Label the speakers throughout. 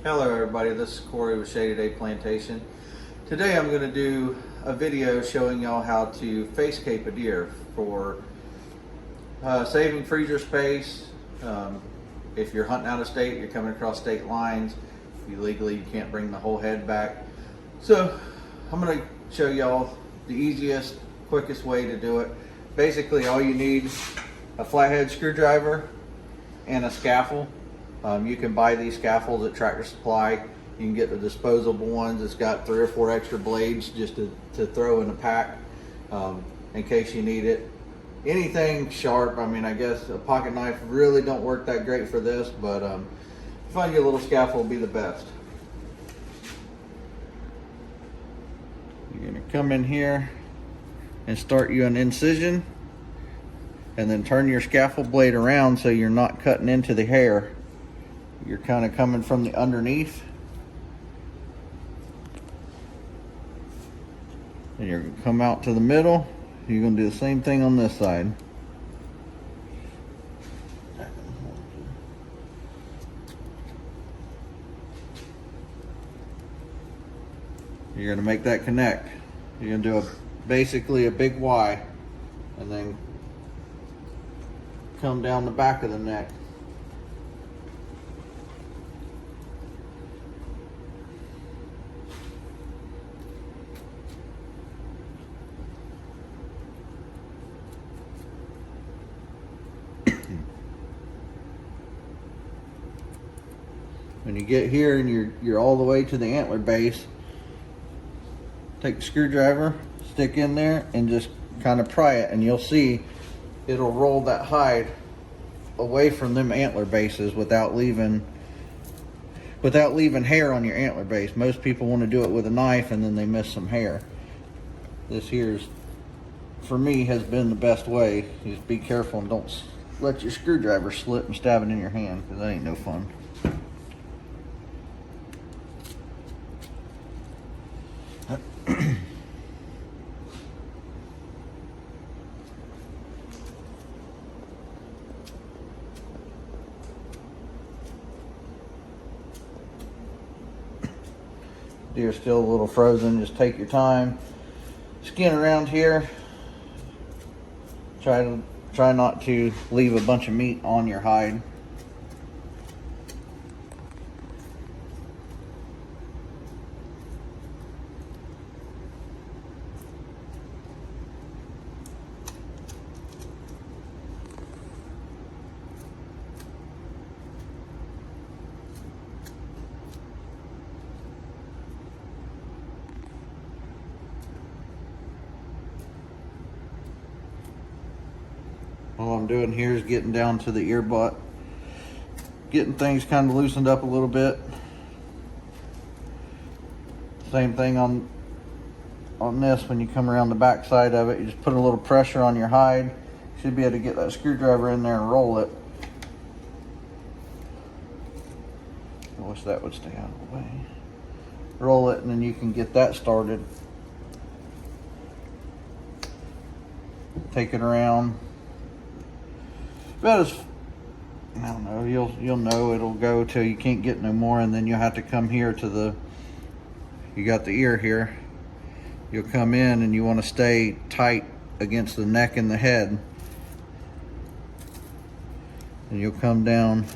Speaker 1: Hello everybody, this is Corey with Shady Day Plantation. Today I'm going to do a video showing y'all how to face cape a deer for saving freezer space. If you're hunting out of state, you're coming across state lines, illegally you can't bring the whole head back. So I'm going to show y'all the easiest, quickest way to do it. Basically all you need a flathead screwdriver and a scaffold. You can buy these scaffolds at Tractor Supply. You can get the disposable ones. It's got 3 or 4 extra blades just to throw in a pack in case you need it. Anything sharp, I mean, I guess a pocket knife really don't work that great for this, but find your little scaffold will be the best. You're gonna come in here and start you an incision and then turn your scaffold blade around so you're not cutting into the hair. You're kind of coming from the underneath. And you're going to come out to the middle. You're going to do the same thing on this side. You're going to make that connect. You're going to do basically a big Y and then come down the back of the neck. When you get here and you're all the way to the antler base, take the screwdriver, stick in there, and just kind of pry it, and you'll see it'll roll that hide away from them antler bases without leaving hair on your antler base. Most people want to do it with a knife and then they miss some hair. This here's, for me, has been the best way. Just be careful and don't let your screwdriver slip and stab it in your hand, because that ain't no fun. Deer's still a little frozen. Just take your time. Skin around here. Try not to leave a bunch of meat on your hide. All I'm doing here is getting down to the ear butt, getting things kind of loosened up a little bit. Same thing on this. When you come around the back side of it, you just put a little pressure on your hide. You should be able to get that screwdriver in there and roll it. I wish that would stay out of the way. Roll it, and then you can get that started. Take it around. About as, I don't know, you'll know it'll go till you can't get no more, and then you'll have to come here to the, you got the ear here. You'll come in and you want to stay tight against the neck and the head. And you'll come down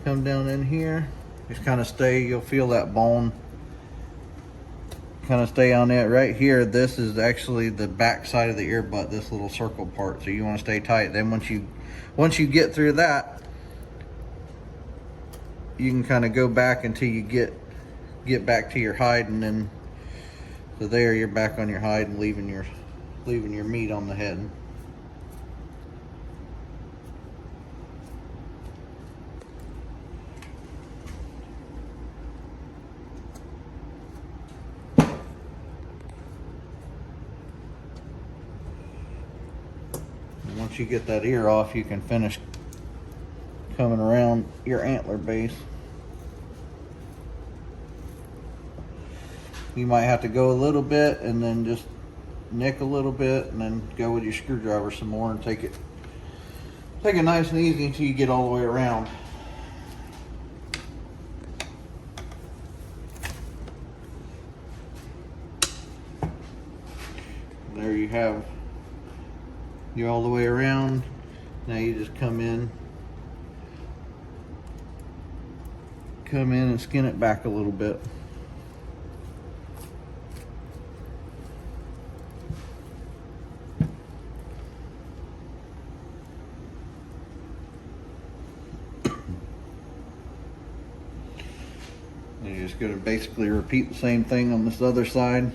Speaker 1: in here. Just kind of stay, you'll feel that bone. Kind of stay on it right here. This is actually the back side of the ear butt, this little circle part, so you want to stay tight. Then once you get through that, you can kind of go back until you get back to your hide, and then so there you're back on your hide and leaving your meat on the head. Once you get that ear off, you can finish coming around your antler base. You might have to go a little bit and then just nick a little bit and then go with your screwdriver some more and take it Take it nice and easy until you get all the way around. There you have you all the way around. Now you just come in and skin it back a little bit. And you're just going to basically repeat the same thing on this other side.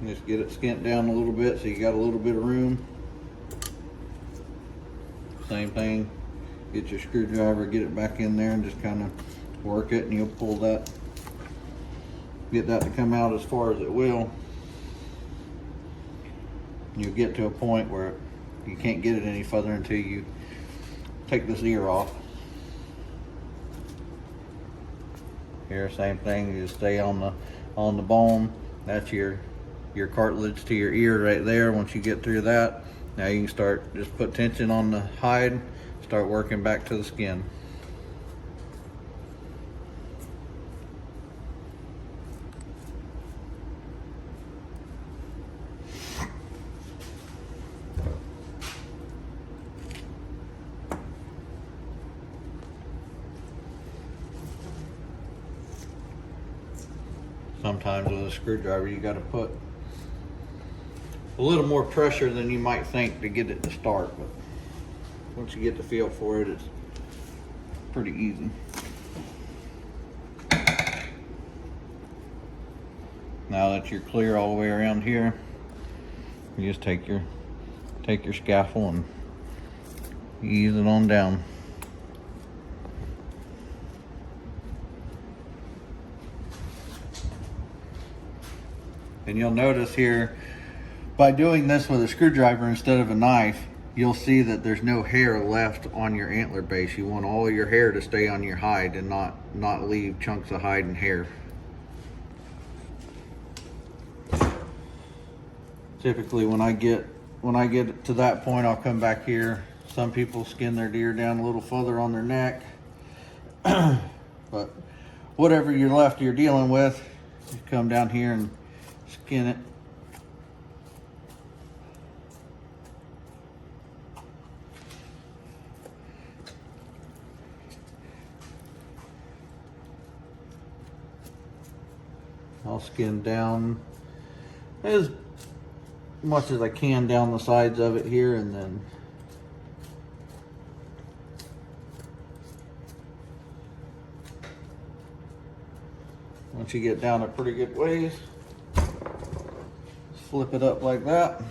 Speaker 1: Just get it skint down a little bit so you got a little bit of room. Same thing, get your screwdriver, get it back in there and just kind of work it, and you'll pull that, get that to come out as far as it will. You'll get to a point where you can't get it any further until you take this ear off. Here, same thing, you just stay on the bone. That's your cartilage to your ear right there. Once you get through that, now you can start, just put tension on the hide, start working back to the skin. Sometimes with a screwdriver you got to put a little more pressure than you might think to get it to start, but once you get the feel for it, it's pretty easy. Now that you're clear all the way around here, you just take your scaffold and ease it on down. And you'll notice here, by doing this with a screwdriver instead of a knife, you'll see that there's no hair left on your antler base. You want all your hair to stay on your hide and not leave chunks of hide and hair. Typically when I get to that point, I'll come back here. Some people skin their deer down a little further on their neck. But whatever you're dealing with, you come down here and skin it. I'll skin down as much as I can down the sides of it here, and then once you get down a pretty good ways, flip it up like that.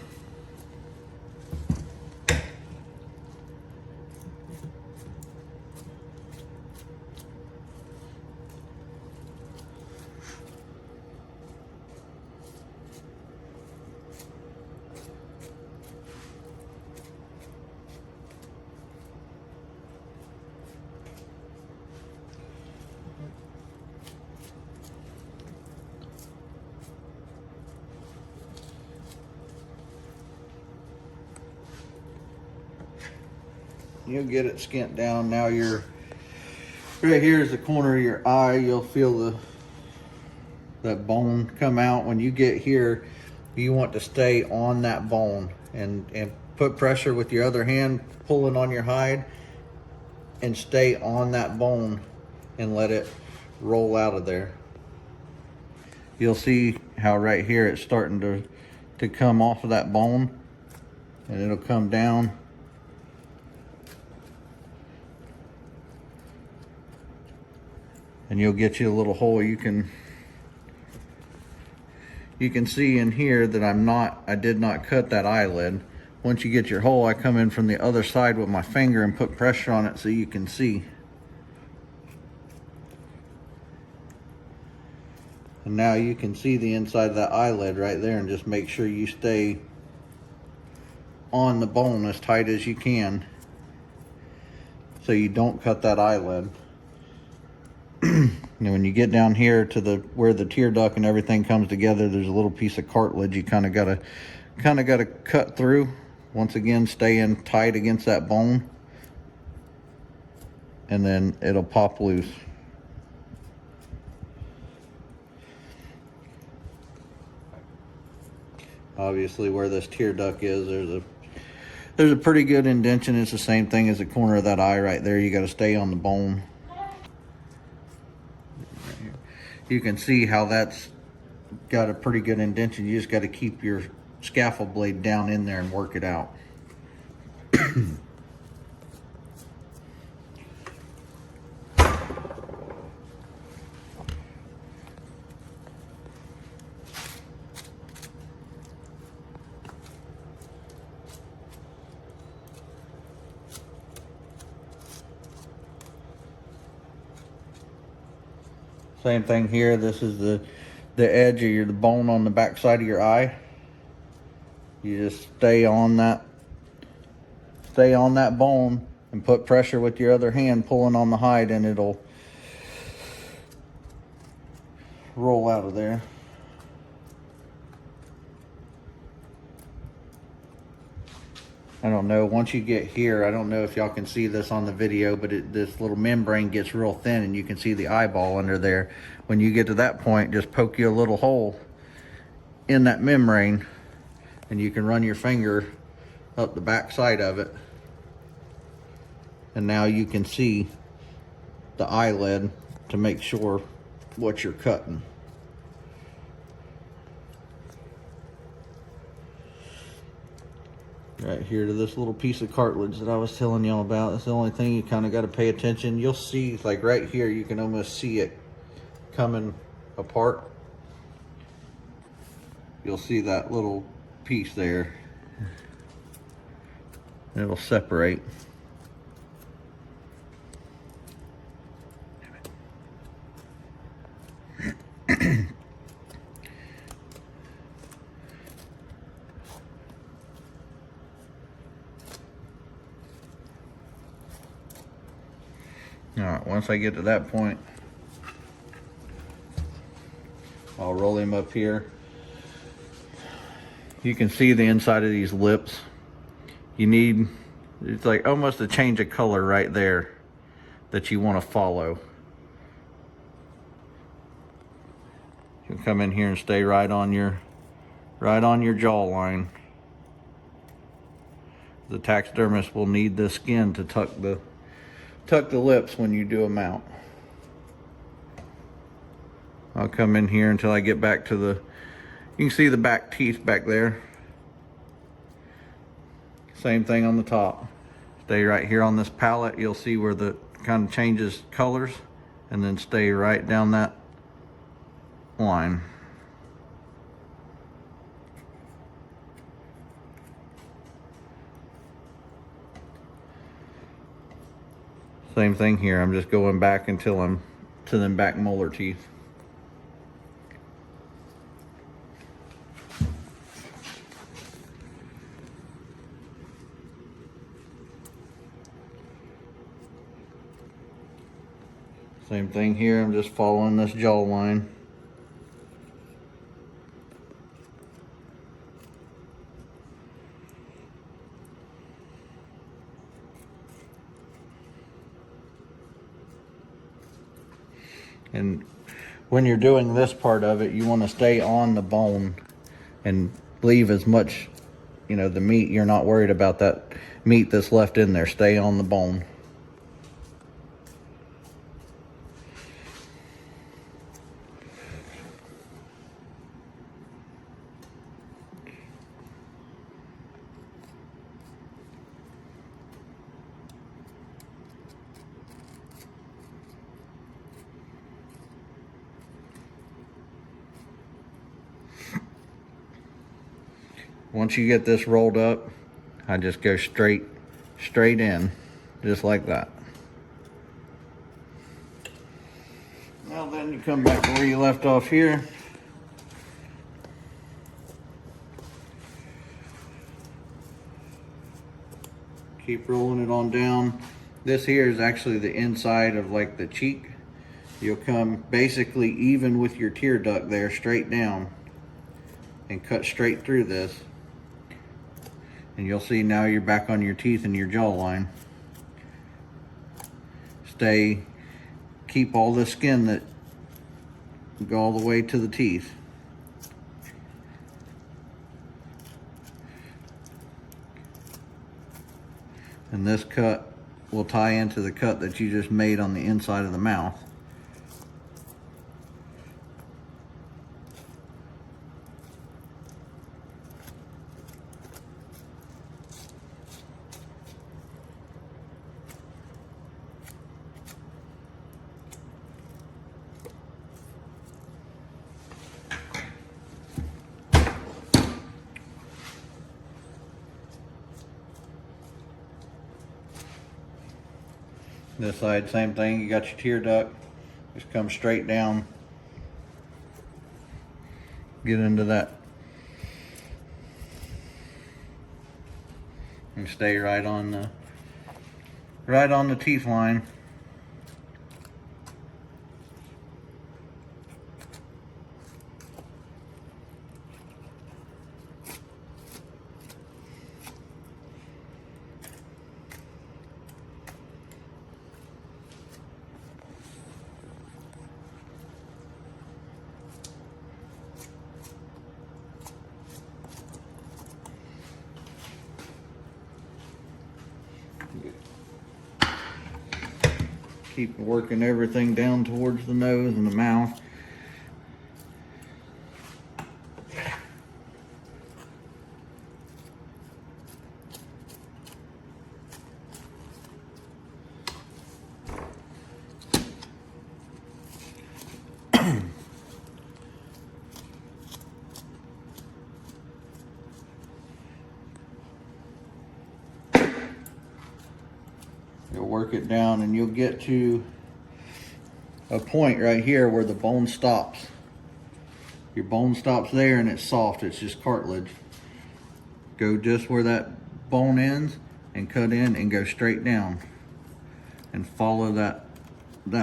Speaker 1: You'll get it skint down. Now you're right here is the corner of your eye. You'll feel that bone come out. When you get here, you want to stay on that bone and put pressure with your other hand, pulling on your hide, and stay on that bone and let it roll out of there. You'll see how right here it's starting to come off of that bone, and it'll come down. And you'll get you a little hole. You can see in here that I did not cut that eyelid, once you get your hole, I come in from the other side with my finger and put pressure on it so you can see. And now you can see the inside of that eyelid right there, and just make sure you stay on the bone as tight as you can so you don't cut that eyelid. And when you get down here to the where the tear duct and everything comes together, there's a little piece of cartilage you kind of gotta cut through. Once again, staying tight against that bone, and then it'll pop loose. Obviously, where this tear duct is, there's a pretty good indentation. It's the same thing as the corner of that eye right there. You got to stay on the bone. You can see how that's got a pretty good indentation. You just got to keep your scaffold blade down in there and work it out. Same thing here. This is the edge of the bone on the back side of your eye. You just stay on that bone and put pressure with your other hand pulling on the hide, and it'll roll out of there. I don't know, once you get here, I don't know if y'all can see this on the video, but this little membrane gets real thin and you can see the eyeball under there. When you get to that point, just poke you a little hole in that membrane and you can run your finger up the back side of it. And now you can see the eyelid to make sure what you're cutting. Right here to this little piece of cartilage that I was telling y'all about. That's the only thing you kind of got to pay attention. You'll see, like right here, you can almost see it coming apart. You'll see that little piece there. It'll separate. All right, once I get to that point, I'll roll him up here. You can see the inside of these lips. It's like almost a change of color right there that you want to follow. You'll come in here and stay right on your jawline. The taxidermist will need the skin to tuck the lips when you do a mount. I'll come in here until I get back to you can see the back teeth back there. Same thing on the top. Stay right here on this palette. You'll see where the kind of changes colors, and then stay right down that line. Same thing here. I'm just going back until I'm to them back molar teeth. Same thing here. I'm just following this jaw line. And when you're doing this part of it, you want to stay on the bone and leave as much, the meat. You're not worried about that meat that's left in there. Stay on the bone. Once you get this rolled up, I just go straight in, just like that. Now then you come back to where you left off here. Keep rolling it on down. This here is actually the inside of like the cheek. You'll come basically even with your tear duct there, straight down, and cut straight through this. And you'll see now you're back on your teeth and your jawline. Keep all the skin that go all the way to the teeth. And this cut will tie into the cut that you just made on the inside of the mouth. This side, same thing. You got your tear duct. Just come straight down. Get into that. And stay right on the teeth line. Keep working everything down towards the nose and the mouth. You'll work it down and you'll get to a point right here where the bone stops. Your bone stops there and it's soft, it's just cartilage. Go just where that bone ends and cut in and go straight down. And follow that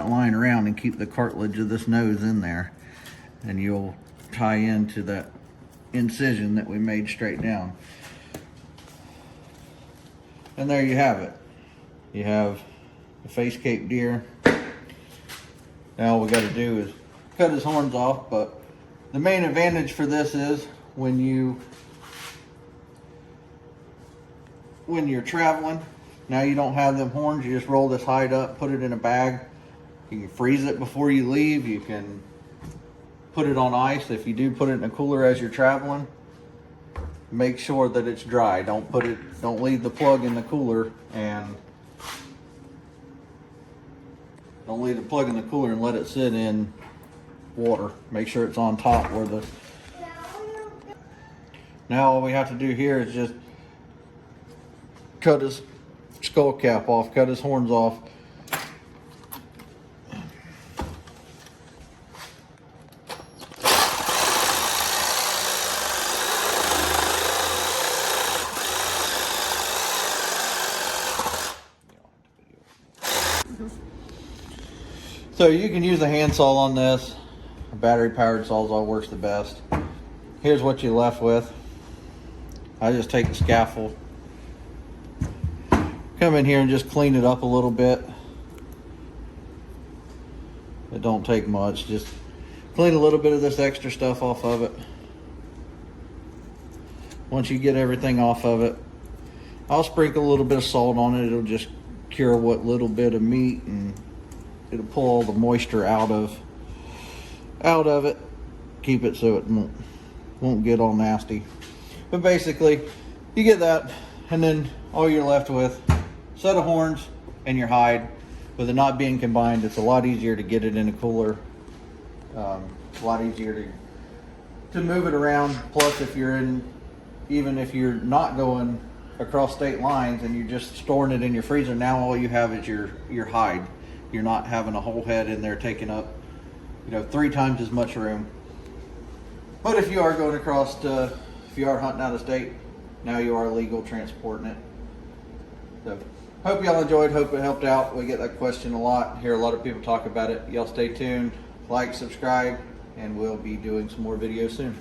Speaker 1: line around and keep the cartilage of this nose in there. And you'll tie into that incision that we made straight down. And there you have it. You have a face cape deer. Now all we got to do is cut his horns off, but the main advantage for this is when you're traveling, now you don't have them horns, you just roll this hide up, put it in a bag. You can freeze it before you leave. You can put it on ice. If you do put it in a cooler as you're traveling, make sure that it's dry. Don't leave the plug in the cooler and let it sit in water. Make sure it's on top where the... Now all we have to do here is just cut his skull cap off, cut his horns off. So you can use a handsaw on this. A battery powered sawzall works the best. Here's what you're left with. I just take the scaffold, come in here and just clean it up a little bit. It don't take much. Just clean a little bit of this extra stuff off of it. Once you get everything off of it, I'll sprinkle a little bit of salt on it. It'll just cure what little bit of meat, and it'll pull all the moisture out of it. Keep it so it won't get all nasty. But basically, you get that, and then all you're left with, set of horns and your hide. With it not being combined, it's a lot easier to get it in a cooler. A lot easier to move it around. Plus, even if you're not going across state lines and you're just storing it in your freezer, now all you have is your hide. You're not having a whole head in there taking up, 3 times as much room. But if you are going across if you are hunting out of state, now you are legal transporting it. So hope y'all enjoyed, hope it helped out. We get that question a lot, hear a lot of people talk about it. Y'all stay tuned, like, subscribe, and we'll be doing some more videos soon.